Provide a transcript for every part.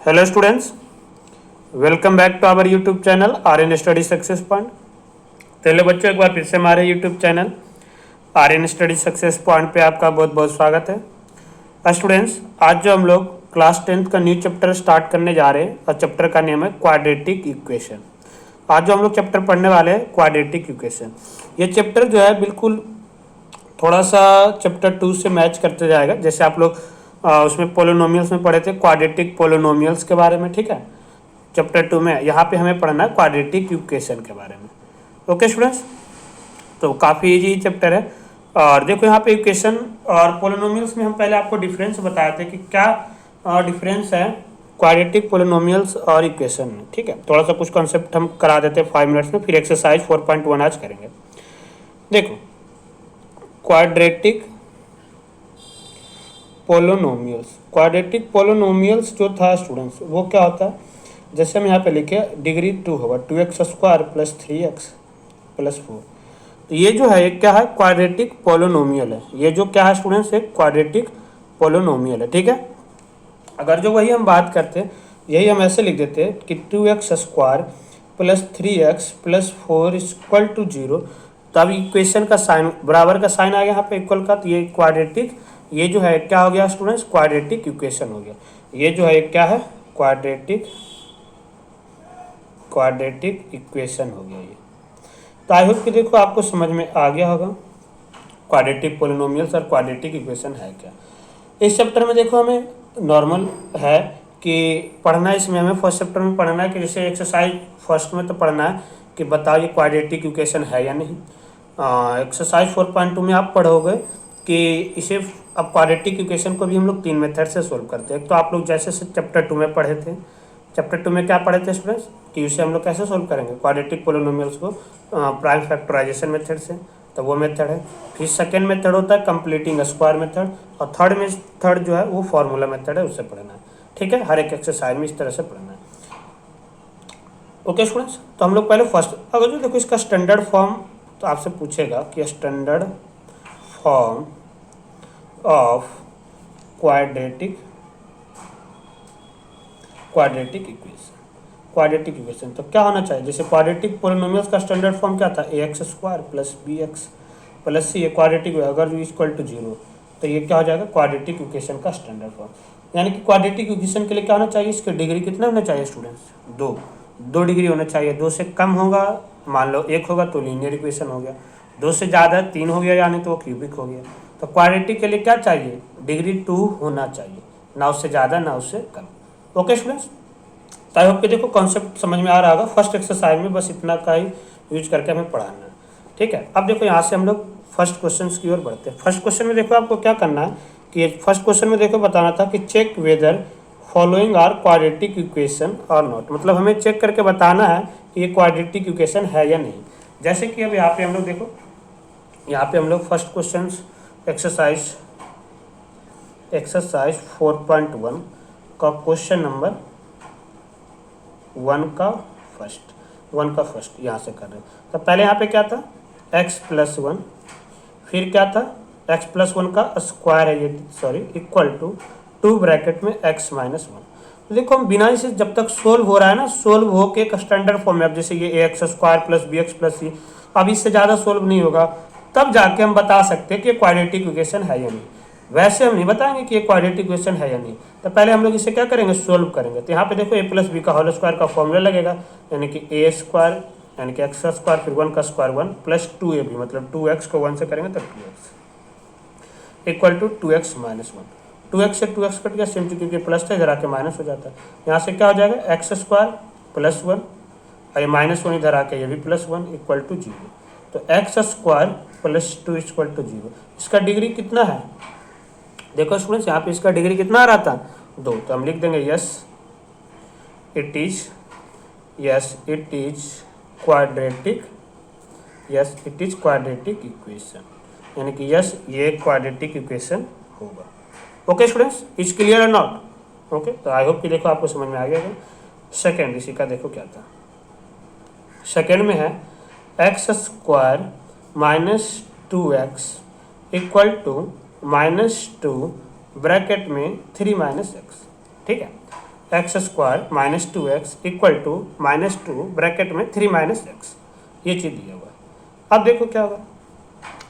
Hello students, welcome back to our YouTube channel R N study success point. तो hello बच्चों, एक बार फिर से हमारे YouTube channel R N study success point पे आपका बहुत बहुत स्वागत है। स्टूडेंट्स, आज जो हम लोग क्लास 10th का न्यू चैप्टर स्टार्ट करने जा रहे हैं और चैप्टर का नेम है क्वाड्रेटिक इक्वेशन। आज जो हम लोग चैप्टर पढ़ने वाले हैं क्वाड्रेटिक इक्वेशन, ये चैप्टर जो है बिल्कुल थोड़ा सा चैप्टर 2 से मैच करते जाएगा। जैसे आप लोग उसमें पोलिनोमियल्स में पढ़े थे, क्वाड्रेटिक पोलिनोमियल्स के बारे में, ठीक है। चैप्टर 2 में यहाँ पे हमें पढ़ना है क्वाड्रेटिक इक्वेशन के बारे में। ओके स्टूडेंट्स, तो काफ़ी इजी चैप्टर है। और देखो यहाँ पे इक्वेशन और पोलिनोमियल्स में हम पहले आपको डिफरेंस बताए थे कि क्या डिफरेंस है क्वाड्रेटिक पोलिनोमियल्स और इक्वेशन में, ठीक है। थोड़ा सा कुछ कॉन्सेप्ट हम करा देते हैं 5 मिनट्स में, फिर एक्सरसाइज 4.1 आज करेंगे। देखो, क्वाड्रेटिक क्वाड्रेटिक पोलिनोमियल्स जो था स्टूडेंट्स, वो क्या होता है, जैसे हम यहाँ पे लिखे डिग्री 2 होगा 2x² + 3x + 4। तो ये जो है क्या है, क्वाड्रेटिक पोलिनोमियल है। ये जो क्या है स्टूडेंट्स, एक क्वाड्रेटिक पोलिनोमियल है, ठीक है। अगर जो वही हम बात करते हैं, यही हम ऐसे लिख देते हैं कि 2x² + 3x + 4 = 0। तब इक्वेशन का साइन, बराबर का साइन आ गया यहाँ पे इक्वल का, तो ये क्वाड्रेटिक, ये जो है क्या हो गया स्टूडेंट्स, क्वाड्रेटिक इक्वेशन हो गया। ये जो है क्या है, क्वाड्रेटिक इक्वेशन हो गया ये। तो आई होप कि देखो आपको समझ में आ गया होगा क्वाड्रेटिक पोलिनोमियल्स और क्वाड्रेटिक इक्वेशन है क्या। इस चैप्टर में देखो हमें नॉर्मल है कि पढ़ना है, इसमें हमें फर्स्ट चैप्टर में पढ़ना है कि जैसे एक्सरसाइज फर्स्ट में तो पढ़ना है कि बताओ ये क्वाड्रेटिक इक्वेशन है या नहीं। एक्सरसाइज 4.2 में आप पढ़ोगे कि इसे, अब क्वाड्रेटिक इक्वेशन को भी हम लोग 3 मेथड से सोल्व करते हैं। एक तो आप लोग जैसे चैप्टर 2 में पढ़े थे, चैप्टर 2 में क्या पढ़े थे स्टूडेंट्स, कि उसे हम लोग कैसे सोल्व करेंगे क्वाड्रेटिक पोलिनोमियल्स को, प्राइम फैक्टराइजेशन मेथड से, तो वो मेथड है। फिर सेकेंड मेथड होता है कंप्लीटिंग स्क्वायर मेथड, और थर्ड जो है वो फार्मूला मेथड है, उससे पढ़ना है, ठीक है। हर एक एक्सरसाइज में इस तरह से पढ़ना है। ओके स्टूडेंट्स, तो हम लोग पहले फर्स्ट, अगर जो देखो इसका स्टैंडर्ड फॉर्म तो आपसे पूछेगा कि standard form of quadratic equation तो क्या होना चाहिए। जैसे क्वाड्रेटिक पोलिनोमियल्स का स्टैंडर्ड फॉर्म क्या था, ax² + bx + c, ये क्वाड्रेटिक, अगर = 0 तो ये क्या हो जाएगा, क्वाड्रेटिक इक्वेशन का स्टैंडर्ड फॉर्म। यानी कि क्वाड्रेटिक इक्वेशन के लिए क्या होना चाहिए, इसके डिग्री कितना होना चाहिए स्टूडेंट्स, 2 डिग्री होना चाहिए। 2 से कम होगा, मान लो 1 होगा तो लीनियर इक्वेशन हो गया, 2 से ज़्यादा 3 हो गया यानी तो वो क्यूबिक हो गया। तो क्वाड्रेटिक के लिए क्या चाहिए, डिग्री 2 होना चाहिए, ना उससे ज़्यादा ना उससे कम। ओके स्टूडेंट्स, तो आई होप कि देखो कॉन्सेप्ट समझ में आ रहा होगा। फर्स्ट एक्सरसाइज में बस इतना का ही यूज करके हमें पढ़ाना है, ठीक है। अब देखो यहाँ से हम लोग फर्स्ट क्वेश्चन की ओर बढ़ते हैं। फर्स्ट क्वेश्चन में देखो आपको क्या करना है कि फर्स्ट क्वेश्चन में देखो बताना था कि check whether following are quadratic equation or not, मतलब हमें चेक करके बताना है कि ये क्वाड्रेटिक इक्वेशन है या नहीं। जैसे कि अब यहाँ पे हम लोग देखो, यहाँ पे हम लोग फर्स्ट क्वेश्चन एक्सरसाइज 4.1 का क्वेश्चन नंबर 1 का फर्स्ट यहाँ से कर रहे हैं। तो पहले यहाँ पे क्या था, x + 1, फिर क्या था x + 1 का स्क्वायर है ये, सॉरी, = 2 ब्रैकेट में x - 1। तो देखो हम बिना इसे, जब तक सोल्व हो रहा है ना, सोल्व हो के एक स्टैंडर्ड फॉर्म में, अब जैसे ये ax² + bx + c, अब इससे ज़्यादा सोल्व नहीं होगा, तब जाके हम बता सकते हैं कि क्वाड्रेटिक इक्वेशन है या नहीं। वैसे हम नहीं बताएंगे कि ये क्वाड्रेटिक इक्वेशन है या नहीं। तो पहले हम लोग इसे क्या करेंगे, सोल्व करेंगे। तो यहाँ पे देखो a + b का होल स्क्वायर का फॉर्मूला लगेगा, यानी कि a² यानी कि x² फिर 1 का स्क्वायर 1 + 2ab, मतलब 2x को 1 से करेंगे तो 2x = 2x - 1। 2x से 2x कट गया, सिंपल, क्योंकि प्लस था इधर आके माइनस हो जाता है। यहाँ से क्या हो जाएगा, x² + 1 और ये -1 इधर आके ये भी +1 = 0। तो x² + 2 = 0। इसका डिग्री कितना है, देखो स्टूडेंट्स यहाँ पे इसका डिग्री कितना आ रहा था, 2। तो हम लिख देंगे yes it is quadratic equation, यानी कि यस ये क्वाड्रेटिक इक्वेशन होगा। ओके स्टूडेंट्स, इज क्लियर और नॉट। ओके, तो आई होप कि देखो आपको समझ में आ गया। सेकेंड, इसी का देखो क्या था, सेकेंड में है x² - 2x = -2 ब्रैकेट में 3 - x, ठीक है। X square minus 2x equal to -2 bracket में 3 माइनस एक्स, ये चीज़ दिया हुआ है। अब देखो क्या होगा,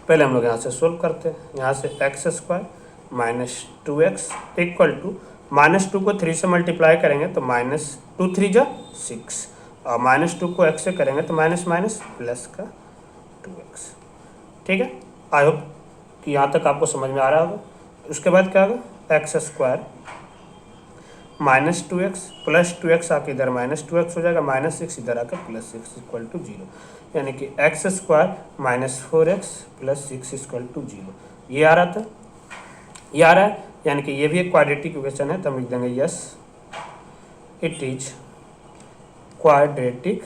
पहले हम लोग यहाँ से सोल्व करते हैं। यहाँ से x square -2x equal to -2 को 3 से मल्टीप्लाई करेंगे तो -2 3 जा 6, और -2 को x से करेंगे तो माइनस माइनस प्लस का 2x। ठीक है, आई होप कि यहाँ तक आपको समझ में आ रहा होगा। उसके बाद क्या होगा, x square -2x plus 2x आके इधर -2x हो जाएगा, -6 इधर आकर +6 इक्वल टू 0, यानी कि x square -4x plus 6 equal to 0। ये आ रहा था, ये आ रहा है, यानी कि ये भी एक क्वाड्रेटिक इक्वेशन है, तो हम लिख देंगे yes it is quadratic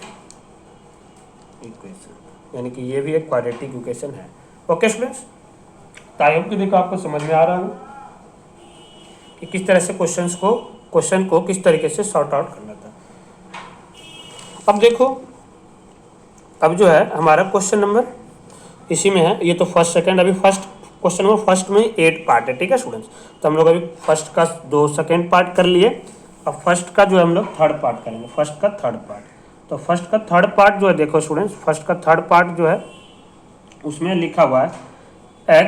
equation, यानी कि ये भी एक क्वाड्रेटिक इक्वेशन है। ओके स्टूडेंट्स, तो आई होप कि देखो आपको समझ में आ रहा है कि किस तरह से क्वेश्चन को किस तरीके से सॉर्ट आउट करना था। अब देखो, अब जो है हमारा क्वेश्चन नंबर इसी में है, ये तो फर्स्ट सेकंड, अभी फर्स्ट क्वेश्चन नंबर फर्स्ट में 8 पार्ट है। ठीक है स्टूडेंट्स, तो हम लोग अभी फर्स्ट का 2 सेकंड पार्ट कर लिए, अब फर्स्ट का जो है हम लोग थर्ड पार्ट करेंगे, फर्स्ट का थर्ड पार्ट। तो फर्स्ट का थर्ड पार्ट जो है, देखो स्टूडेंट्स, फर्स्ट का थर्ड पार्ट जो है उसमें लिखा हुआ है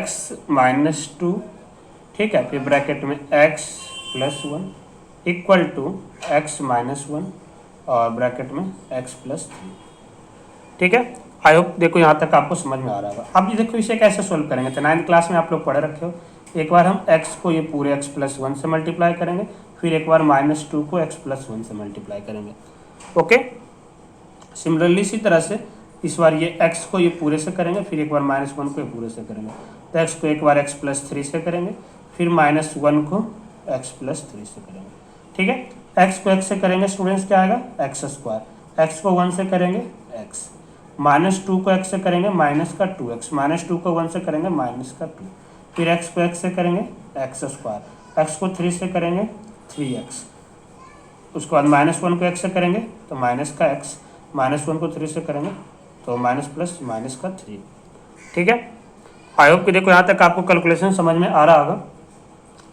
x-2, ठीक है, फिर ब्रैकेट में x + 1 इक्वल टू x-1 और ब्रैकेट में x + 3। ठीक है, आई होप देखो यहाँ तक आपको समझ में आ रहा होगा। अब ये देखो इसे कैसे सोल्व करेंगे, तो 9th क्लास में आप लोग पढ़े रखे हो। एक बार हम x को ये पूरे x + 1 से मल्टीप्लाई करेंगे, फिर एक बार -2 को x + 1 से मल्टीप्लाई करेंगे। ओके, सिमिलरली इसी तरह से इस बार ये x को ये पूरे से करेंगे, फिर एक बार -1 को ये पूरे से करेंगे। तो x को एक बार x + 3 से करेंगे, फिर -1 को x + 3 से करेंगे। ठीक है, x को x से करेंगे स्टूडेंट्स क्या आएगा, x स्क्वायर, x को 1 से करेंगे x, -2 को x से करेंगे -2x, -2 को 1 से करेंगे -2, फिर x को x से करेंगे x स्क्वायर, x को 3 से करेंगे 3x, उसके बाद -1 को x से करेंगे तो -x, -1 को 3 से करेंगे तो -+-3। ठीक है, आई होप कि देखो यहाँ तक आपको कैलकुलेशन समझ में आ रहा होगा।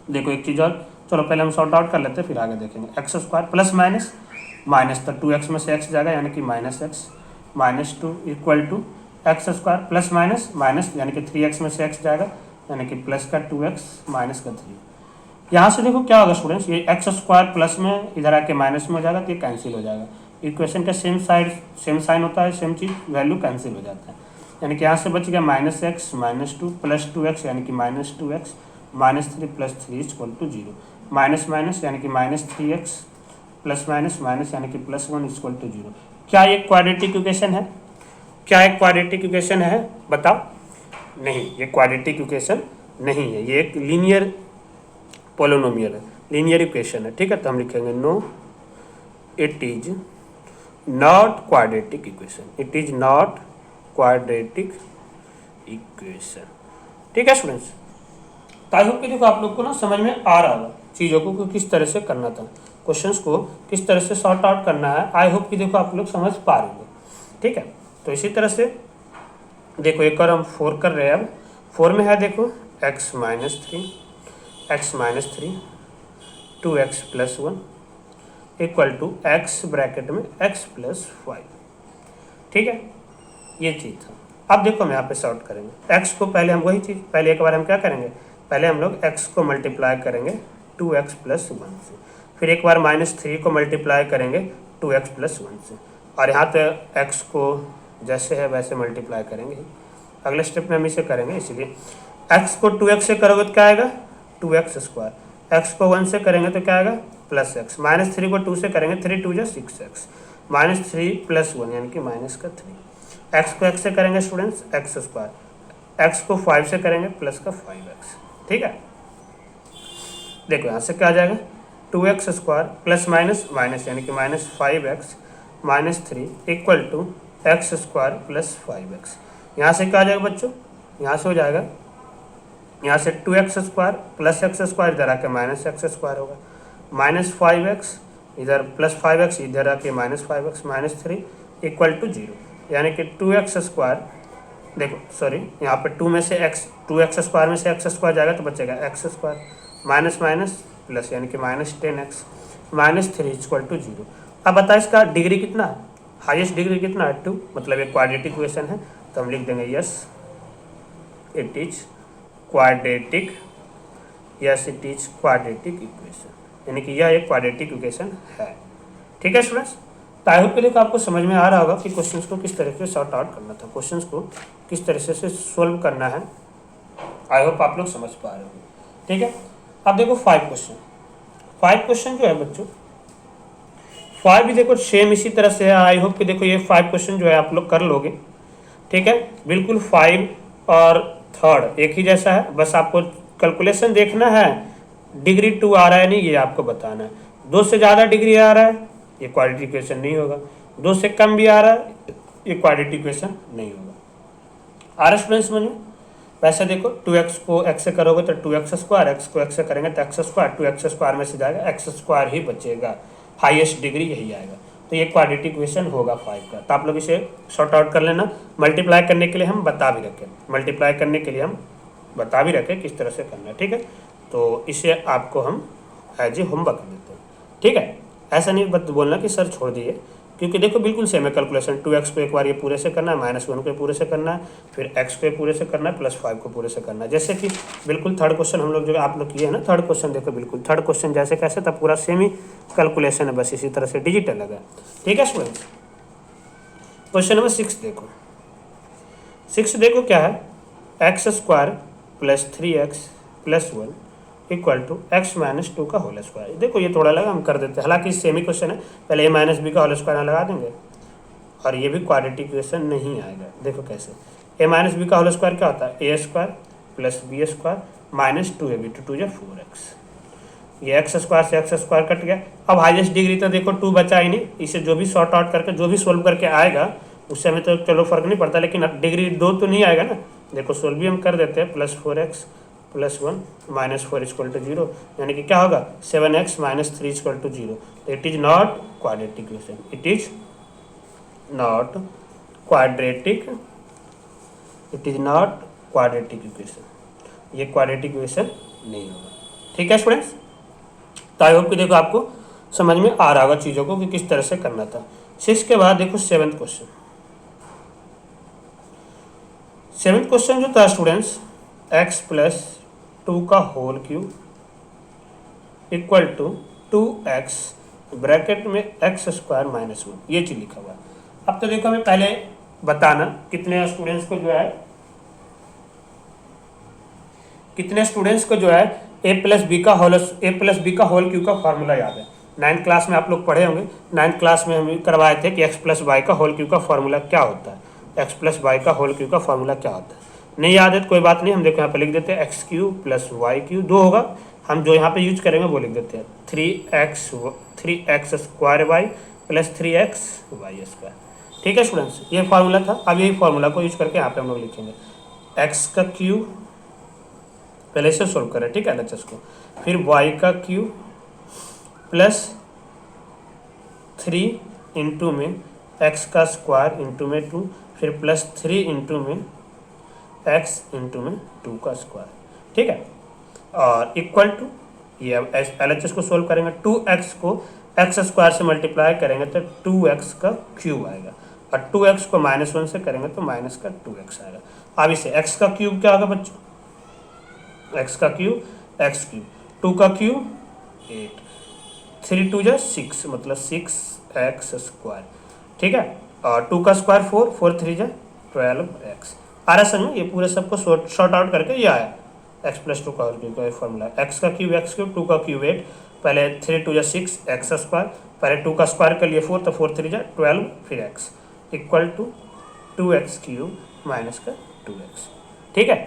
देखो एक चीज़ और, चलो पहले हम सॉर्ट आउट कर लेते हैं, फिर आगे देखेंगे। एक्स स्क्वायर प्लस माइनस तो 2x में से x जाएगा, यानी कि -x, -2 equal to x square plus minus यानी कि 3x में से x जाएगा, यानी कि प्लस का 2x माइनस का 3। यहाँ से देखो क्या होगा स्टूडेंट्स, ये एक्स स्क्वायर प्लस में इधर आके माइनस में हो जाएगा, तो ये कैंसिल हो जाएगा। इक्वेशन का सेम साइन होता है, सेम चीज़, वैल्यू कैंसिल हो जाता है, यानी कि यहाँ से बच गया -x -2 प्लस 2x, यानी कि -2x -3 plus 3 equal to 0, minus यानी कि -3x प्लस माइनस यानी कि +1 इक्वल टू 0। क्या ये क्वाड्रेटिक इक्वेशन है? क्या एक क्वाड्रेटिक इक्वेशन है? बताओ। नहीं, ये क्वाड्रेटिक इक्वेशन नहीं है, ये एक लीनियर पोलिनोमियल है, लीनियर इक्वेशन है। ठीक है, तो हम लिखेंगे no it is not quadratic equation, it is not quadratic equation. ठीक है स्टूडेंट्स, तो आई होप कि देखो आप लोग को ना समझ में आ रहा होगा चीज़ों को किस तरह से करना था, क्वेश्चंस को किस तरह से सॉर्ट आउट करना है। आई होप कि देखो आप लोग समझ पा रहे हो। ठीक है, तो इसी तरह से देखो एक और हम 4 कर रहे हैं। अब 4 में है देखो x -3 2x + 1 equal to x bracket में x + 5। ठीक है, ये चीज़ था। अब देखो हम यहाँ पे सॉर्ट करेंगे x को, पहले हम वही चीज़, पहले एक बार हम क्या करेंगे, पहले हम लोग x को मल्टीप्लाई करेंगे 2x + 1 से, फिर एक बार -3 को मल्टीप्लाई करेंगे 2x + 1 से, और यहाँ पे x को जैसे है वैसे मल्टीप्लाई करेंगे। अगले स्टेप में हम इसे करेंगे, इसलिए x को 2x से करोगे तो क्या आएगा 2x स्क्वायर, x को 1 से करेंगे तो क्या आएगा +x, -3 को 2 से करेंगे 3 2 6x, -3 + 1 यानी कि -3, x को x से करेंगे स्टूडेंट्स x स्क्वायर, x को 5 से करेंगे प्लस का 5x। ठीक है, देखो यहाँ से क्या आ जाएगा 2x स्क्वायर प्लस माइनस यानी कि -5x -3 equal to x square plus 5x। यहाँ से क्या आ जाएगा बच्चों, यहाँ से हो जाएगा, यहाँ से 2x square plus x square इधर आके -x स्क्वायर होगा, -5x इधर प्लस 5x इधर आके -5x -3 इक्वल टू 0, यानी कि 2x स्क्वायर, देखो सॉरी यहाँ पे 2 में से x स्क्वायर में से x स्क्वायर जाएगा तो बचेगा x स्क्वायर, माइनस प्लस यानी कि -10x -3 इक्वल टू 0। अब बता इसका डिग्री कितना है, हाईएस्ट डिग्री कितना है 2, मतलब एक क्वाड्रेटिक इक्वेशन है, तो हम लिख देंगे yes it is quadratic, yes it is quadratic equation, यानी कि यह एक क्वाड्रेटिक इक्वेशन है। ठीक है स्टूडेंट्स, तो आई होप कि देखो आपको समझ में आ रहा होगा कि क्वेश्चंस को किस तरह से सॉर्ट आउट करना था, क्वेश्चंस को किस तरह से सोल्व करना है। आई होप आप लोग समझ पा रहे होंगे। ठीक है, अब देखो 5 क्वेश्चन जो है बच्चों, 5 भी देखो सेम इसी तरह से है। आई होप कि देखो ये 5 क्वेश्चन जो है आप लोग कर लोगे। ठीक है, बिल्कुल 5 और 3 एक ही जैसा है, बस आपको कैलकुलेशन देखना है, डिग्री 2 आ रहा है नहीं ये आपको बताना है। 2 से ज़्यादा डिग्री आ रहा है ये क्वाड्रेटिक इक्वेशन नहीं होगा, 2 से कम भी आ रहा है ये क्वाड्रेटिक इक्वेशन नहीं होगा। आर स्टूडेंट्स समझ में? वैसे देखो 2x को x से करोगे तो 2x स्क्वायर, x को x से करेंगे तो x स्क्वायर, 2x स्क्वायर में से जाएगा x स्क्वायर ही बचेगा, हाईएस्ट डिग्री यही आएगा। तो ये क्वाड्रेटिक इक्वेशन होगा 5 का। तो आप लोग इसे सॉर्ट आउट कर लेना। मल्टीप्लाई करने के लिए हम बता भी रखें, किस तरह से करना है। ठीक है, तो इसे आपको हम एज ए होमवर्क देते हैं। ठीक है, ऐसा नहीं बोलना कि सर छोड़ दिए, क्योंकि देखो बिल्कुल सेम है कैलकुलेशन। 2x को एक बार ये पूरे से करना है, -1 को पूरे से करना है, फिर x को पूरे से करना है, +5 को पूरे से करना है। जैसे कि बिल्कुल थर्ड क्वेश्चन हम लोग जो आप लोग किए हैं ना, थर्ड क्वेश्चन देखो, बिल्कुल थर्ड क्वेश्चन जैसे कैसे था पूरा सेम ही कैलकुलेशन है, बस इसी तरह से डिजिटल लगा। ठीक है स्टूडेंट्स, क्वेश्चन नंबर 6 देखो। 6 देखो क्या है, x² + 3x + 1 equal to x - 2 का होल स्क्वायर। देखो ये थोड़ा लगा, हम कर देते हैं, हालांकि सेम ही क्वेश्चन है। पहले a - b का होल स्क्वायर लगा देंगे और ये भी क्वाड्रेटिक इक्वेशन नहीं आएगा। देखो कैसे, a - b का होल स्क्वायर क्या होता है, a² + b² -2ab to 2 = 4x। ये x स्क्वायर से x स्क्वायर कट गया। अब हाईएस्ट डिग्री तो देखो 2 बचा ही नहीं, इसे जो भी सॉर्ट आउट करके जो भी सोल्व करके आएगा उससे हमें तो चलो फर्क नहीं पड़ता, लेकिन डिग्री 2 तो नहीं आएगा ना। देखो सोल्व भी हम कर देते हैं, +4x + 1 -4 = 0, यानी कि क्या होगा 7x - 3 = 0। It is not quadratic equation, it is not quadratic equation, ये क्वाड्रेटिक इक्वेशन नहीं होगा। ठीक है स्टूडेंट्स, तो आई होप कि देखो आपको समझ में आ रहा होगा चीज़ों को कि किस तरह से करना था। 6 के बाद देखो 7th क्वेश्चन। 7th क्वेश्चन जो था स्टूडेंट्स, x + 2 का whole cube equal to 2x bracket में x² - 1, ये चीज़ लिखा हुआ है। अब तो देखो हमें पहले बताना कितने स्टूडेंट्स को जो है a + b का होल क्यूब का फार्मूला याद है। 9th क्लास में आप लोग पढ़े होंगे, 9th क्लास में हम करवाए थे कि x + y का होल क्यूब का फार्मूला क्या होता है, x + y का होल क्यूब का फार्मूला क्या होता है। नहीं याद है तो कोई बात नहीं, हम देखो यहाँ पे लिख देते हैं x³ + y³ 2 होगा, हम जो यहाँ पे यूज करेंगे वो लिख देते हैं 3x² y + 3xy²। ठीक है स्टूडेंट्स, ये फार्मूला था। अब यही फार्मूला को यूज करके यहाँ पे हम लोग लिखेंगे x का क्यूब, पहले इसे सोल्व करें, ठीक है LHS को, फिर y का क्यूब + 3 इंटू में x का स्क्वायर इंटू में 2, फिर +3 इंटू में x इंटू में 2 का स्क्वायर। ठीक है, और इक्वल टू ये LHS को सोल्व करेंगे, 2x को x² से मल्टीप्लाई करेंगे तो 2x का क्यूब आएगा, और 2x को -1 से करेंगे तो -2x आएगा। अब इसे x का क्यूब क्या होगा बच्चों, x का क्यूब x³, 2 का क्यूब 8, 3 × 2 = 6 मतलब 6x²। ठीक है, और 2 का स्क्वायर 4, 4 × 3 = 12x। आ रहा समझ में, ये पूरे सबको शॉर्ट आउट करके ये आया x + 2 का होल क्यूब का फॉर्मूला, x का क्यूब x³, 2 का क्यूब 8, पहले 3 × 2 = 6 x², पहले 2 का स्क्वायर कर लिए 4 तो 4 × 3 = 12, फिर x equal to 2x³ - 2x। ठीक है,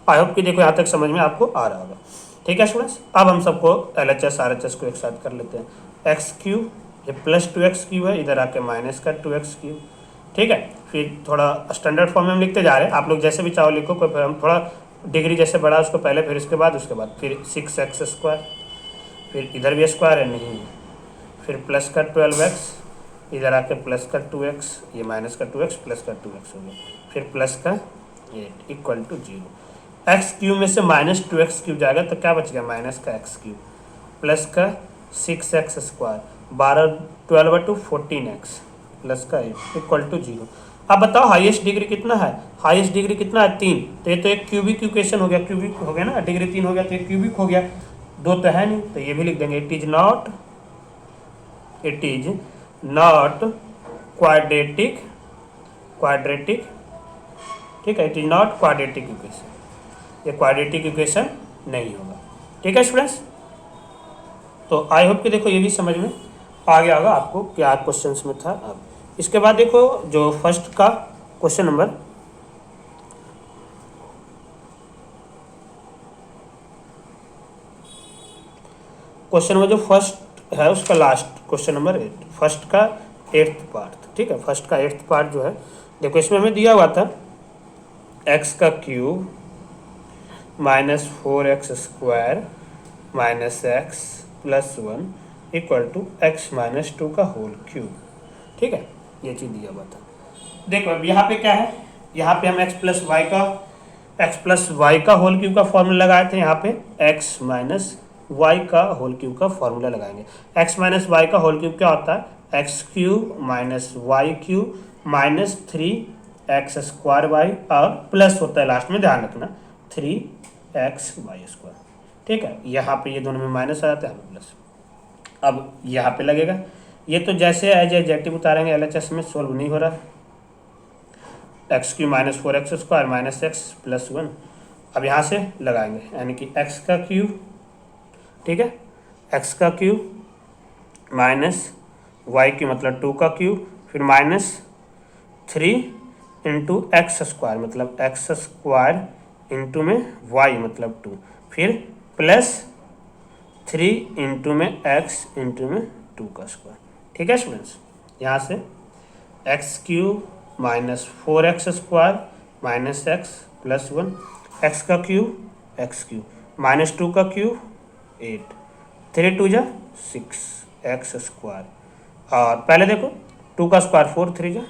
आई होप कि देखो यहाँ तक समझ में आपको आ रहा होगा। ठीक है स्टूडेंट्स, अब हम सबको LHS RHS को एक साथ कर लेते हैं। x³ ये +2x³ है, इधर आके -2x³। ठीक है, फिर थोड़ा स्टैंडर्ड फॉर्म में हम लिखते जा रहे हैं, आप लोग जैसे भी चाहो लिखो, कोई हम थोड़ा डिग्री जैसे बढ़ा उसको पहले, फिर उसके बाद फिर 6x², फिर इधर भी स्क्वायर है नहीं है, फिर +12x, इधर आके +2x, ये -2x +2x हो गया, फिर +8 = 0। एक्स क्यूब में से माइनस 2x क्यूब जाएगा तो क्या बच गया, माइनस का एक्स क्यूब प्लस का 6x स्क्वायर, 12 12/2 14x प्लस का 8 इक्वल टू 0। अब बताओ हाईएस्ट डिग्री कितना है, हाईएस्ट डिग्री कितना है 3, तो ये तो एक क्यूबिक इक्वेशन हो गया, क्यूबिक हो गया ना, डिग्री 3 हो गया तो एक क्यूबिक हो गया, 2 तो है नहीं, तो ये भी लिख देंगे इट इज नॉट क्वाड्रेटिक, ठीक है, it is not quadratic equation, ये क्वाड्रेटिक इक्वेशन नहीं होगा। ठीक है स्टूडेंट्स, तो आई होप कि देखो ये भी समझ में आ गया होगा आपको क्या क्वेश्चंस में था। अब इसके बाद देखो जो फर्स्ट का क्वेश्चन नंबर जो फर्स्ट है उसका लास्ट क्वेश्चन नंबर 8, फर्स्ट का 8th पार्ट। ठीक है, फर्स्ट का 8th पार्ट जो है देखो इसमें हमें दिया हुआ था x का cube minus 4x square minus x plus 1 equal to x minus 2 का होल क्यूब। ठीक है, ये चीज़ दिया हुआ था। देखो अब यहाँ पे क्या है, यहाँ पे हम x प्लस वाई का होल क्यूब का फॉर्मूला लगाए थे, यहाँ पे x माइनस वाई का होल क्यूब का फॉर्मूला लगाएंगे। x माइनस वाई का होल क्यूब क्या होता है, x cube minus y cube minus 3x square y और प्लस होता है लास्ट में, ध्यान रखना 3x वाई स्क्वायर। ठीक है, यहाँ पे ये दोनों में माइनस आ जाता है, प्लस। अब यहाँ पे लगेगा, ये तो जैसे एज एडजेक्टिव उतारेंगे LHS में सोल्व नहीं हो रहा, x cube minus 4x square minus x plus 1। अब यहाँ से लगाएंगे यानी कि x का क्यूब, ठीक है, x का क्यूब माइनस वाई क्यूब मतलब 2 का क्यूब, फिर माइनस 3 इंटू एक्स स्क्वायर मतलब एक्स स्क्वायर इंटू में y मतलब 2, फिर प्लस 3 इंटू में x इंटू में 2 का स्क्वायर। ठीक है स्टूडेंट्स, यहाँ से x cube minus 4x square minus x plus 1, x का क्यूब एक्स क्यूब माइनस 2 का क्यूब 8, 3 2 जा 6 एक्स स्क्वायर, और पहले देखो 2 का स्क्वायर 4 3 जा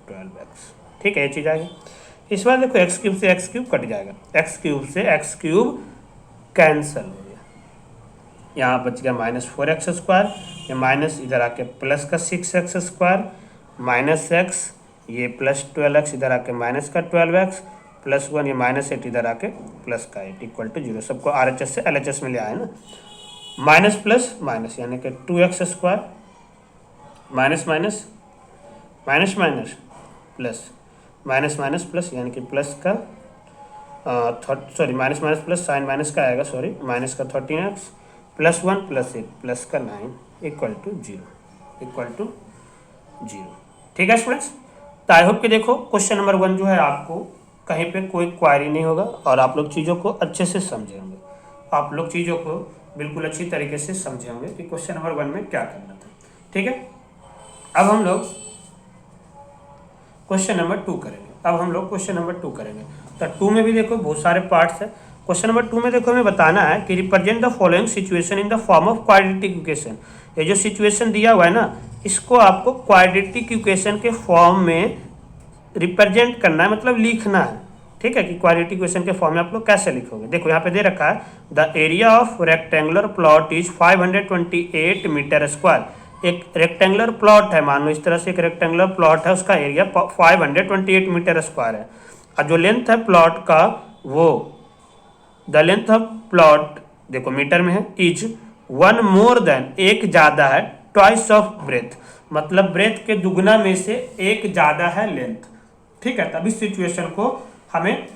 12x। ठीक है, ये चीज़ आ गई। इस बार देखो एक्स क्यूब से एक्स क्यूब कट जाएगा, एक्स क्यूब से एक्स क्यूब कैंसल हो गया, यहाँ बच गया माइनस 4x स्क्वायर, ये माइनस इधर आके प्लस का 6x स्क्वायर माइनस एक्स, ये प्लस 12x इधर आके माइनस का 12x प्लस 1, ये माइनस 8 इधर आके प्लस का 8 इक्वल टू 0। सबको RHS से LHS में ले आए ना, माइनस प्लस माइनस यानी कि 2x square minus minus minus minus plus minus minus plus यानी कि प्लस का minus minus plus sign minus का आएगा, माइनस का 13x प्लस 1 प्लस 8 प्लस का 9 इक्वल टू 0। ठीक है स्टूडेंट्स, तो आई होप कि देखो क्वेश्चन नंबर 1 जो है आपको कहीं पे कोई क्वारी नहीं होगा और आप लोग चीज़ों को अच्छे से समझे होंगे, आप लोग चीज़ों को बिल्कुल अच्छी तरीके से समझे होंगे कि क्वेश्चन नंबर 1 में क्या करना था। ठीक है, अब हम लोग क्वेश्चन नंबर 2 करेंगे। तो 2 में भी देखो बहुत सारे पार्ट्स हैं। क्वेश्चन नंबर 2 में देखो हमें बताना है कि represent the following situation in the form of quadratic equation. ये जो सिचुएशन दिया हुआ है ना, इसको आपको क्वाड्रेटिक इक्वेशन के फॉर्म में रिप्रेजेंट करना है, मतलब लिखना है। ठीक है, कि क्वाड्रेटिक इक्वेशन के फॉर्म में आप लोग कैसे लिखोगे। देखो यहाँ पे दे रखा है the area of rectangular plot is 528 meter square. एक रेक्टेंगुलर प्लॉट है, मान लो इस तरह से एक रेक्टेंगुलर प्लॉट है, उसका एरिया 528 मीटर स्क्वायर है, और जो लेंथ है प्लॉट का वो द लेंथ ऑफ प्लॉट देखो मीटर में है, इज 1 मोर देन एक ज़्यादा है, ट्वाइस ऑफ ब्रेथ मतलब ब्रेथ के दुगना में से एक ज़्यादा है लेंथ। ठीक है, तब इस सिचुएशन को हमें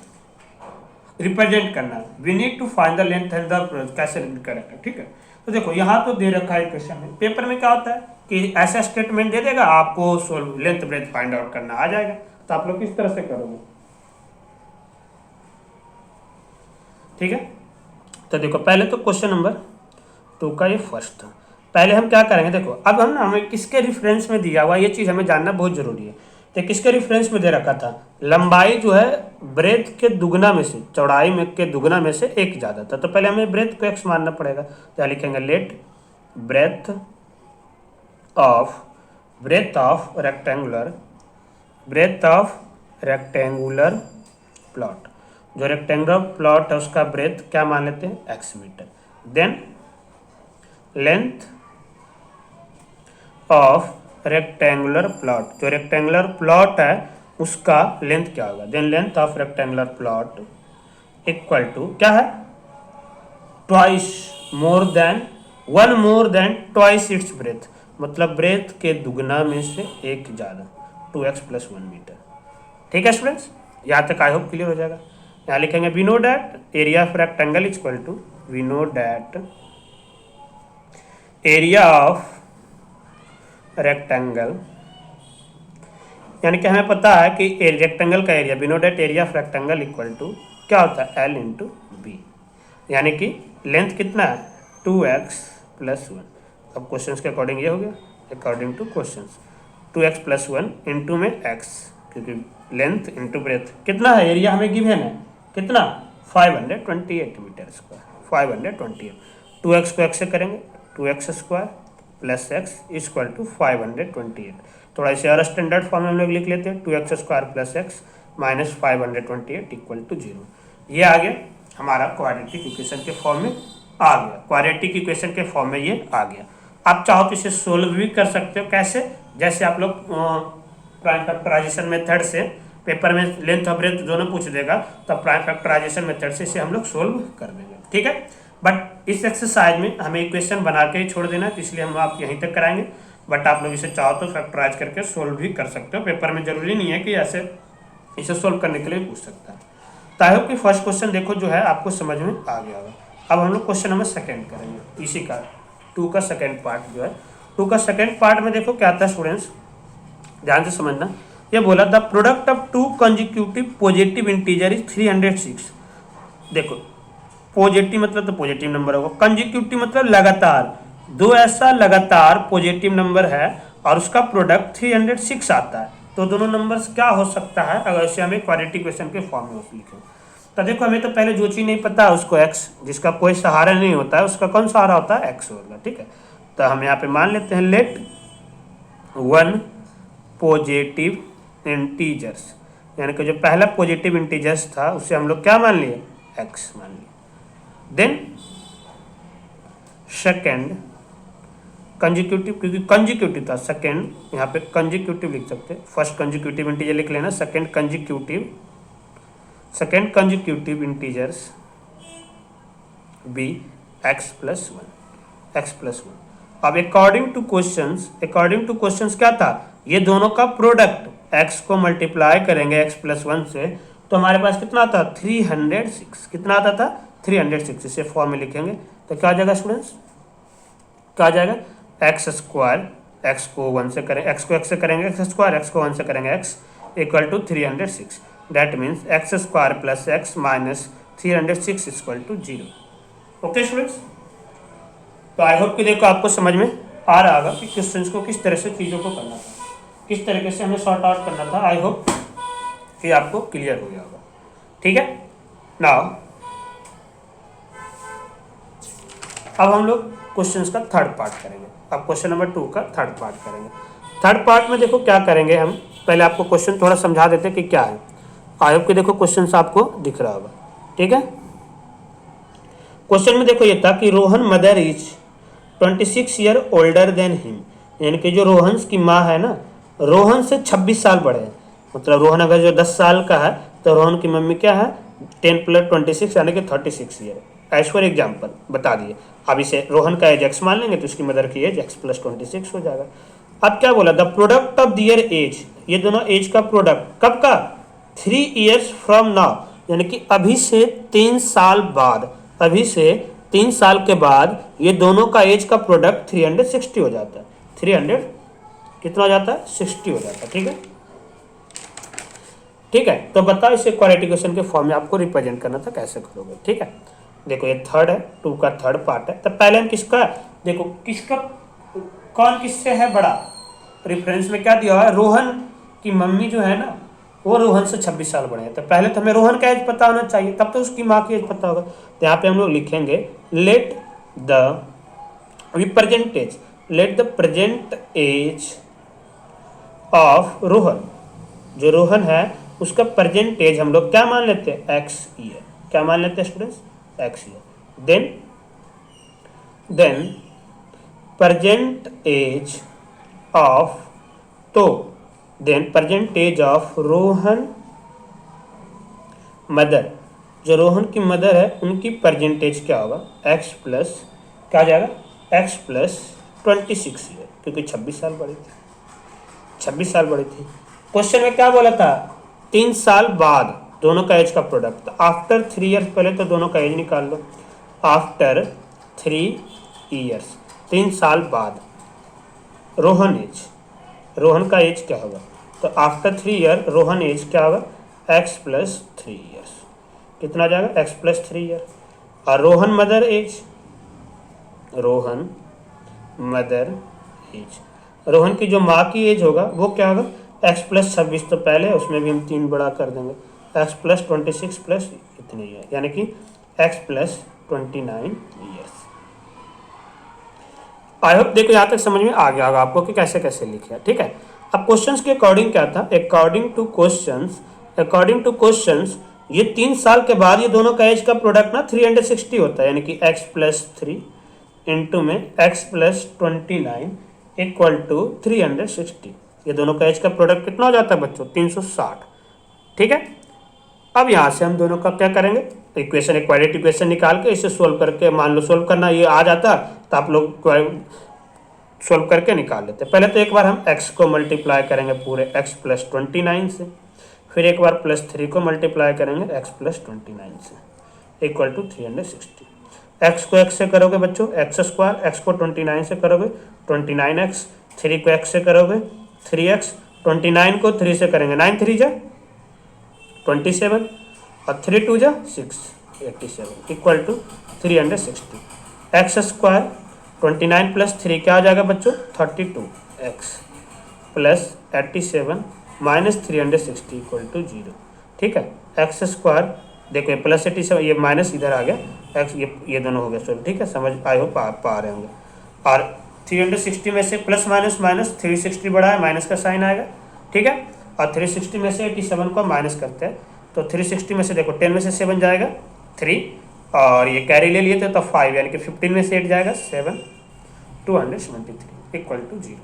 रिप्रेजेंट करना है। We need to find the length and the breadth, कैसे करेक्ट है। ठीक है, तो देखो यहाँ तो दे रखा है क्वेश्चन में, पेपर में क्या होता है कि ऐसा स्टेटमेंट दे देगा, आपको solve length breadth find out करना आ जाएगा, तो आप लोग किस तरह से करोगे। ठीक है, तो देखो पहले तो क्वेश्चन नंबर 2 का ये फर्स्ट था। पहले हम क्या करेंगे, देखो अब हम ना हमें किसके रेफरेंस में दिया हुआ ये चीज़ हमें जानना बहुत जरूरी है। तो किसके रेफरेंस में दे रखा था, लंबाई जो है ब्रेथ के दुगना में से, चौड़ाई में के दुगना में से एक ज़्यादा था, तो पहले हमें ब्रेथ को x मानना पड़ेगा। तो लिखेंगे let breadth of rectangular plot. जो रेक्टेंगुलर प्लॉट है उसका ब्रेथ क्या मान लेते हैं, x meter. Then length of rectangular plot, जो रेक्टेंगुलर प्लॉट है उसका लेंथ क्या होगा, then length of rectangular plot equal to क्या है, twice more than, one more than twice its breadth, मतलब ब्रेथ के दुगना में से एक ज़्यादा, 2x + 1 मीटर। ठीक है स्टूडेंट्स, यहाँ तक आई होप क्लियर हो जाएगा। यहाँ लिखेंगे we know that area of rectangle equal to, we know that area of rectangle, यानी कि हमें पता है कि रेक्टेंगल का area, we know that area of rectangle equal to क्या होता है, L × B, यानी कि लेंथ कितना है, 2x + 1। अब क्वेश्चंस के अकॉर्डिंग ये हो गया, according two questions 2x + 1 into में x, क्योंकि लेंथ इंटू ब्रेथ कितना है, एरिया हमें गिवन है कितना, 528 मीटर स्क्वायर, 528। 2x को x से करेंगे, 2x² + x = 528। थोड़ा इसे और स्टैंडर्ड फॉर्म में हम लोग लिख लेते हैं, 2x² + x - 528 = 0। ये आ गया हमारा क्वाड्रेटिक इक्वेशन के फॉर्म में आ गया, क्वाड्रेटिक इक्वेशन के फॉर्म में ये आ गया। आप चाहो तो इसे सोल्व भी कर सकते हो, कैसे, जैसे आप लोग प्राइम फैक्टराइजेशन मेथड से पेपर में लेंथ और ब्रेथ दोनों पूछ देगा, तब प्राइम फैक्टराइजेशन मेथड से इसे हम लोग सोल्व कर देंगे। ठीक है, बट इस एक्सरसाइज में हमें इक्वेशन बना के ही छोड़ देना है, तो इसलिए हम आप यहीं तक कराएंगे। बट आप लोग इसे चाहो तो फैक्टराइज करके सोल्व भी कर सकते हो, पेपर में जरूरी नहीं है कि ऐसे इसे सोल्व करने के लिए पूछ सकता है। तो आई होप कि फर्स्ट क्वेश्चन देखो जो है आपको समझ में आ गया होगा। अब हम लोग क्वेश्चन नंबर सेकंड करेंगे, इसी का 2 का सेकंड पार्ट जो है, 2 का सेकंड पार्ट में देखो क्या था स्टूडेंट्स, ध्यान से समझना। ये बोला the product of 2 consecutive positive integer is 306। देखो पॉजिटिव मतलब तो पॉजिटिव नंबर होगा, कंजिक्यूटिव मतलब लगातार, दो ऐसा लगातार पॉजिटिव नंबर है और उसका प्रोडक्ट 306 आता है, तो दोनों नंबर्स क्या हो सकता है अगर इसे हमें क्वाड्रेटिक इक्वेशन के फॉर्म में लिखें। तो देखो हमें तो पहले जो चीज़ नहीं पता है उसको x, जिसका कोई सहारा नहीं होता है उसका कौन सहारा होता है, x होगा। ठीक है, तो हम यहाँ पे मान लेते हैं लेट 1 पॉजिटिव इंटीजर्स, यानी कि जो पहला पॉजिटिव इंटीजर्स था उसे हम लोग क्या मान लिए, x मान लिए। देन सेकेंड कंजिक्यूटिव, क्योंकि कंजिक्यूटिव था सेकेंड, यहाँ पे कंजिक्यूटिव लिख सकते हैं, फर्स्ट कंजिक्यूटिव इंटीजर लिख लेना, second consecutive integers be x + 1। अब अकॉर्डिंग टू क्वेश्चंस क्या था, ये दोनों का प्रोडक्ट x को मल्टीप्लाई करेंगे x + 1 से, तो हमारे पास कितना आता, 306, कितना आता था, 306। इसे फॉर्म में लिखेंगे तो क्या आ जाएगा स्टूडेंट्स, क्या आ जाएगा, x², x को 1 से करें, x को x से करेंगे x², x को 1 से करेंगे x = 306। That means x² + x - 306 = 0। Okay students, तो आई होप कि देखो आपको समझ में आ रहा होगा कि क्वेश्चंस को किस तरह से चीज़ों को करना था, किस तरीके से हमें सॉर्ट आउट करना था। आई होप कि आपको क्लियर हो गया होगा। ठीक है, नाउ अब हम लोग क्वेश्चंस का थर्ड पार्ट करेंगे। अब क्वेश्चन नंबर 2 का थर्ड पार्ट करेंगे। थर्ड पार्ट में देखो क्या करेंगे हम, पहले आपको क्वेश्चन थोड़ा समझा देते हैं कि क्या है। आई होप कि देखो क्वेश्चन आपको दिख रहा होगा। ठीक है, क्वेश्चन में देखो ये था कि Rohan mother is 26 year older than him, यानी कि जो रोहन की माँ है ना, रोहन से 26 साल बड़े हैं। मतलब रोहन अगर जो 10 साल का है तो रोहन की मम्मी क्या है, 10 + 26 यानी कि 36 ईयर। एज फॉर एग्जाम्पल बता दिए। अब इसे रोहन का एज x मान लेंगे तो उसकी मदर की एज x + 26 हो जाएगा। अब क्या बोला, the product of their age, ये दोनों एज का प्रोडक्ट कब का, 3 years फ्रॉम नाउ, यानी कि अभी से 3 साल बाद, अभी से 3 साल के बाद ये दोनों का एज का प्रोडक्ट 360 हो जाता है। 300 कितना हो जाता है, 60 हो जाता है। ठीक है, ठीक है, तो बताओ इसे क्वाड्रेटिक इक्वेशन के फॉर्म में आपको रिप्रेजेंट करना था, कैसे करोगे। ठीक है, देखो ये थर्ड है, 2 का थर्ड पार्ट है। तो पहले हम किसका, देखो किसका, कौन किससे है बड़ा, रेफरेंस में क्या दिया हुआ है, रोहन की मम्मी जो है ना वो रोहन से 26 साल बड़े हैं। तो पहले तो हमें रोहन का एज पता होना चाहिए, तब तो उसकी माँ की एज पता होगा। तो यहाँ पे हम लोग लिखेंगे let the present age of Rohan, जो रोहन है उसका प्रेजेंट एज हम लोग क्या मान लेते हैं, एक्स ईयर। क्या मान लेते हैं students, X year. Then present age of, तो then present age of Rohan mother, जो रोहन की मदर है उनकी परसेंटेज क्या होगा, एक्स प्लस क्या आ जाएगा, एक्स प्लस 26 ईयर, क्योंकि 26 साल बड़ी थी, 26 साल बड़ी थी। क्वेश्चन में क्या बोला था, 3 साल बाद दोनों का एज का प्रोडक्ट, आफ्टर 3 ईयर्स, पहले तो दोनों का एज निकाल लो। आफ्टर 3 ईयर्स, 3 साल बाद रोहन एज, रोहन का एज क्या होगा, तो आफ्टर 3 ईयर रोहन एज क्या होगा, एक्स प्लस 3 ईयर्स। कितना आ जाएगा, एक्स प्लस 3 ईयर। और Rohan mother age, Rohan mother age, Rohan की जो माँ की एज होगा वो क्या होगा, एक्स प्लस 26, तो पहले उसमें भी हम 3 बड़ा कर देंगे, एक्स प्लस 26 प्लस इतने ईयर, यानी कि x plus 29 years. I hope देखो यहाँ तक समझ में आ गया होगा आपको कि कैसे कैसे लिखे, ठीक है। अब क्वेश्चंस के अकॉर्डिंग क्या था, अकॉर्डिंग टू क्वेश्चंस ये 3 साल के बाद ये दोनों का एज का प्रोडक्ट ना 360 होता है, यानी कि एक्स प्लस 3 इंटू में एक्स प्लस 29 इक्वल टू 360, ये दोनों का एज का प्रोडक्ट कितना हो जाता है बच्चों, 360, ठीक है। अब यहाँ से हम दोनों का क्या करेंगे, इक्वेशन, इक्वालिटी इक्वेशन निकाल के इसे सोल्व करके, मान लो सोल्व करना ये आ जाता तो आप लोग सोल्व करके निकाल लेते। पहले तो एक बार हम x को मल्टीप्लाई करेंगे पूरे x प्लस 29 से, फिर एक बार प्लस 3 को मल्टीप्लाई करेंगे x प्लस 29 से इक्वल टू 360। x को x से करोगे बच्चों एक्स स्क्वायर, x को 29 से करोगे 29x, 3 को x से करोगे 3x, 29 को 3 से करेंगे 9 3 जा 27 और 3 2 जा 6 87 equal to 360। X square 29 plus 3 क्या आ जाएगा बच्चों, 32x plus 87 minus 360 equal to 0, ठीक है। एक्स स्क्वायर देखो ये प्लस 87, ये माइनस इधर आ गया, एक्स ये दोनों हो गए सॉल्व, ठीक है, समझ आए हो, पा रहे होंगे। और 360 में से प्लस माइनस माइनस 360 बढ़ा है, माइनस का साइन आएगा, ठीक है। और 360 में से 87 को माइनस करते हैं, तो 360 में से देखो 10 में से 7 जाएगा 3, और ये कैरी ले लिए थे तो 5, यानी कि 15 में से 8 जाएगा 7, 273 इक्वल टू 0,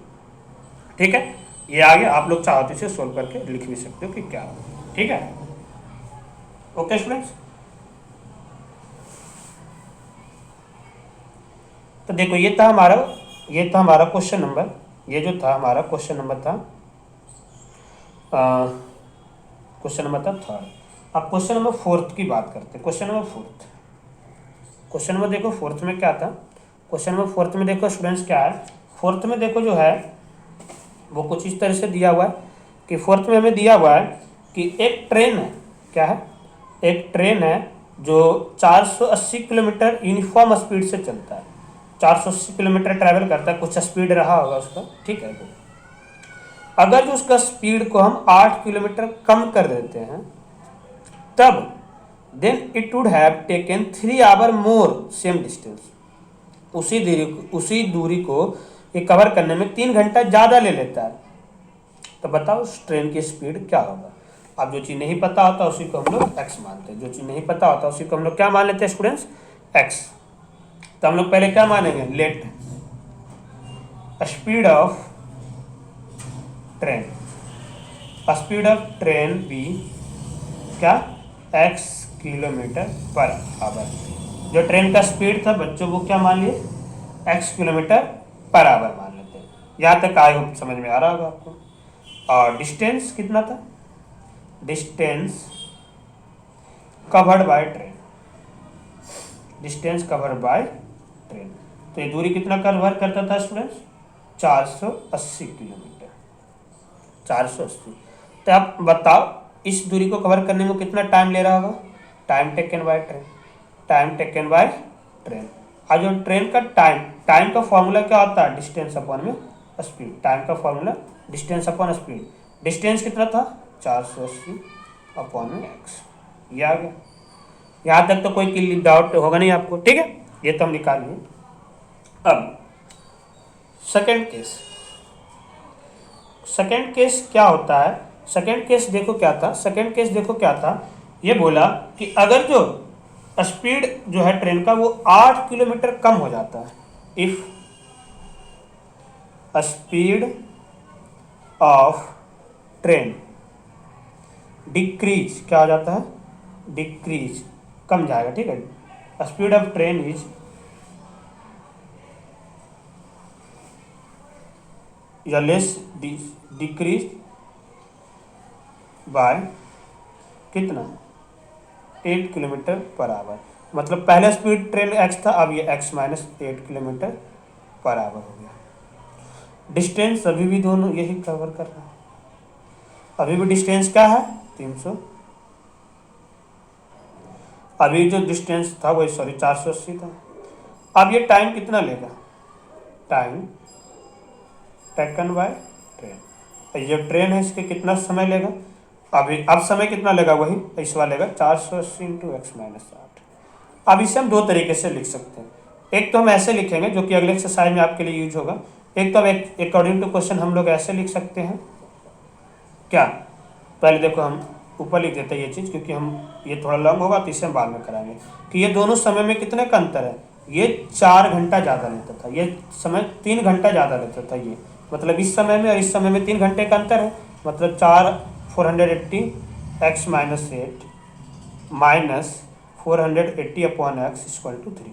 ठीक है। ये आ गया, आप लोग चाहो तो इसे सोल्व करके लिख भी सकते हो कि क्या होगा, ठीक है। ओके स्टूडेंट्स, तो देखो ये था हमारा क्वेश्चन नंबर, ये जो था हमारा क्वेश्चन नंबर था, क्वेश्चन नंबर था 3rd। अब क्वेश्चन नंबर 4th की बात करते हैं। Question number 4th, question number देखो 4th में क्या था, क्वेश्चन नंबर 4th में देखो स्टूडेंट्स क्या है, 4th में देखो जो है वो कुछ इस तरह से दिया हुआ है कि 4th में हमें दिया हुआ है कि एक ट्रेन है, क्या है, एक ट्रेन है जो 480 किलोमीटर यूनिफॉर्म स्पीड से चलता है, 480 किलोमीटर ट्रैवल करता है, कुछ स्पीड रहा होगा उसका, ठीक है। वो अगर जो उसका स्पीड को हम 8 किलोमीटर कम कर देते हैं तब then it would have taken 3 hour more same distance, उसी दूरी को ये कवर करने में 3 घंटा ज़्यादा ले लेता है, तो बताओ उस ट्रेन की स्पीड क्या होगा। अब जो चीज़ नहीं पता होता उसी को हम लोग x मानते हैं, जो चीज़ नहीं पता होता उसी को हम लोग क्या मान लेते हैं स्टूडेंट्स, x। तो हम लोग पहले क्या मानेंगे, let speed of train be क्या, x किलोमीटर पर आवर। जो ट्रेन का स्पीड था बच्चों वो क्या मान लिए, x किलोमीटर पर आवर मान लेते हैं। यहाँ तक आई होप समझ में आ रहा होगा आपको। और डिस्टेंस कितना था, distance covered by train, distance covered by train, तो ये दूरी कितना कवर करता था स्टूडेंट्स, 480 किलोमीटर, 480। तो आप बताओ इस दूरी को कवर करने में कितना टाइम ले रहा होगा, time taken by train, time taken by train. और जो ट्रेन का टाइम का फॉर्मूला क्या होता है, डिस्टेंस अपॉन में स्पीड, टाइम का formula distance upon speed, distance कितना था 480 अपॉन में x, ये आ गया। यहाँ तक तो कोई डाउट होगा नहीं आपको, ठीक है, ये तो हम निकाल लिए। अब सेकेंड केस क्या होता है सेकेंड केस देखो क्या था, सेकेंड केस देखो क्या था, ये बोला कि अगर जो स्पीड जो है ट्रेन का वो 8 किलोमीटर कम हो जाता है, if speed of train decrease, क्या हो जाता है, डिक्रीज, कम जाएगा, ठीक है, स्पीड ऑफ ट्रेन इज या लेस डिक्रीज बाय कितना 8 किलोमीटर पर आवर, मतलब पहले स्पीड ट्रेन x था, अब ये x minus 8 kilometre per our हो गया। डिस्टेंस अभी भी दोनों यही कवर कर रहा है, अभी भी डिस्टेंस क्या है 300, अभी जो डिस्टेंस था वही सॉरी 480 था। अब ये टाइम कितना लेगा, टाइम टेकन बाय ट्रेन, ये ट्रेन है इसके कितना समय लेगा, अभी अब समय कितना लेगा वही इस वाला लेगा 480 इंटू एक्स माइनस 8। अब इसे हम दो तरीके से लिख सकते हैं, एक तो हम ऐसे लिखेंगे जो कि अगले एक्सरसाइज में आपके लिए यूज होगा, एक तो अब अकॉर्डिंग टू क्वेश्चन हम लोग ऐसे लिख सकते हैं, क्या पहले देखो हम ऊपर लिख देते हैं ये चीज़, क्योंकि हम ये थोड़ा लॉन्ग होगा तो इसे हम बाद में कराएंगे, कि ये दोनों समय में कितने का अंतर है, ये 4 घंटा ज़्यादा लेता था, ये समय 3 घंटा ज़्यादा लेता था, ये मतलब इस समय में और इस समय में 3 घंटे का अंतर है, मतलब 480 x minus 8 minus 480 upon x equal to 3,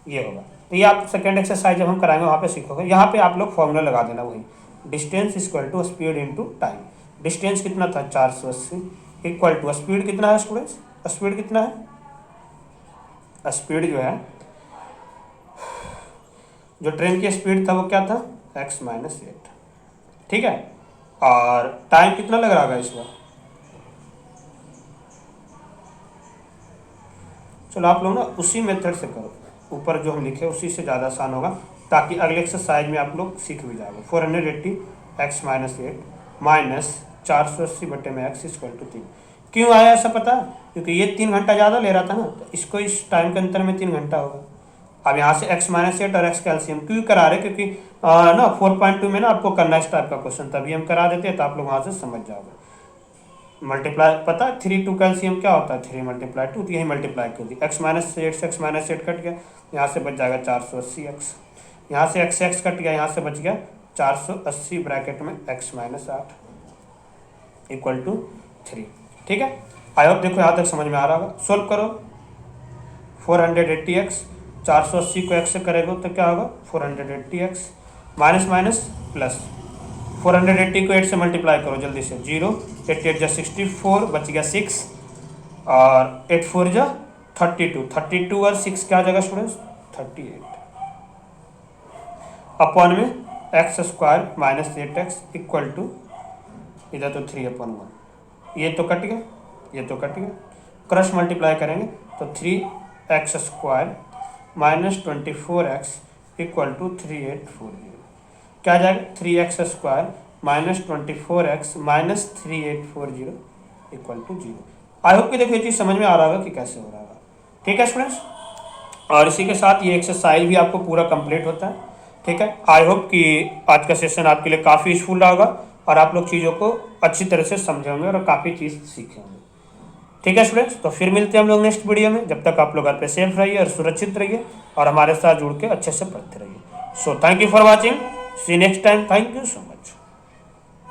ये होगा। तो ये आप सेकेंड एक्सरसाइज जब हम कराएंगे वहाँ पे सीखोगे, यहाँ पे आप लोग फॉर्मूला लगा देना वही, distance equal to speed into time, distance कितना था 480 इक्वल टू स्पीड कितना है स्टूडेंट्स, स्पीड कितना है, स्पीड जो है जो ट्रेन की स्पीड था वो क्या था x माइनस 8, ठीक है, और टाइम कितना लग रहा होगा इस बार, चलो आप लोग ना उसी मेथड से करो, ऊपर जो हम लिखे उसी से ज़्यादा आसान होगा, ताकि अगले एक्सरसाइज में आप लोग सीख भी जाओगे। 480 एक्स माइनस 8 माइनस 480 बटे में एक्स इक्वल टू 3, क्यों आया ऐसा पता है, क्योंकि ये 3 घंटा ज़्यादा ले रहा था ना, तो इसको इस टाइम के अंतर में 3 घंटा होगा। अब यहाँ से x माइनस 8 और x कैल्सियम क्यों करा रहे, क्योंकि ना 4.2 में ना आपको करना इस टाइप का क्वेश्चन, तभी हम करा देते हैं, तो आप लोग वहाँ से समझ जाओगे। मल्टीप्लाई पता है 3 2 कैल्सियम क्या होता है, 3 मल्टीप्लाई 2, तो यही मल्टीप्लाई कर दी, x माइनस 8 से x माइनस 8 कट गया, यहाँ से बच जाएगा 480x, यहाँ से x कट गया, यहाँ से बच गया 480 ब्रैकेट में x माइनस 8 इक्वल टू 3, ठीक है। आई होप देखो यहाँ तक समझ में आ रहा होगा। सोल्व करो, 480x 480 को x से करेगा तो क्या होगा 480x माइनस माइनस प्लस, 480 को 8 से मल्टीप्लाई करो जल्दी से, 0 8 8 जा 64 बच गया 6 और 8 4 जा 32 और 6 क्या जगह स्टूडेंट्स 38 अपॉन में x square minus 8x equal to इधर तो 3/1, ये तो कट गया, ये तो कट गया, क्रॉस मल्टीप्लाई करेंगे तो 3x square minus 24x equal to 3840, क्या आ जाएगा 3x square minus 24x minus 3840 equal to 0। I hope कि देखो ये चीज़ समझ में आ रहा होगा कि कैसे हो रहा होगा, ठीक है स्टूडेंट्स। और इसी के साथ ये एक्सरसाइज भी आपको पूरा कंप्लीट होता है, ठीक है। आई होप कि आज का सेशन आपके लिए काफ़ी यूजफुल रहा होगा और आप लोग चीज़ों को अच्छी तरह से समझे होंगे और काफ़ी चीज़ सीखे होंगे, ठीक है स्टूडेंट्स। तो फिर मिलते हैं हम लोग नेक्स्ट वीडियो में, जब तक आप लोग घर पे सेफ रहिए और सुरक्षित रहिए और हमारे साथ जुड़ के अच्छे से पढ़ते रहिए। So thank you for watching, see next time, thank you so much.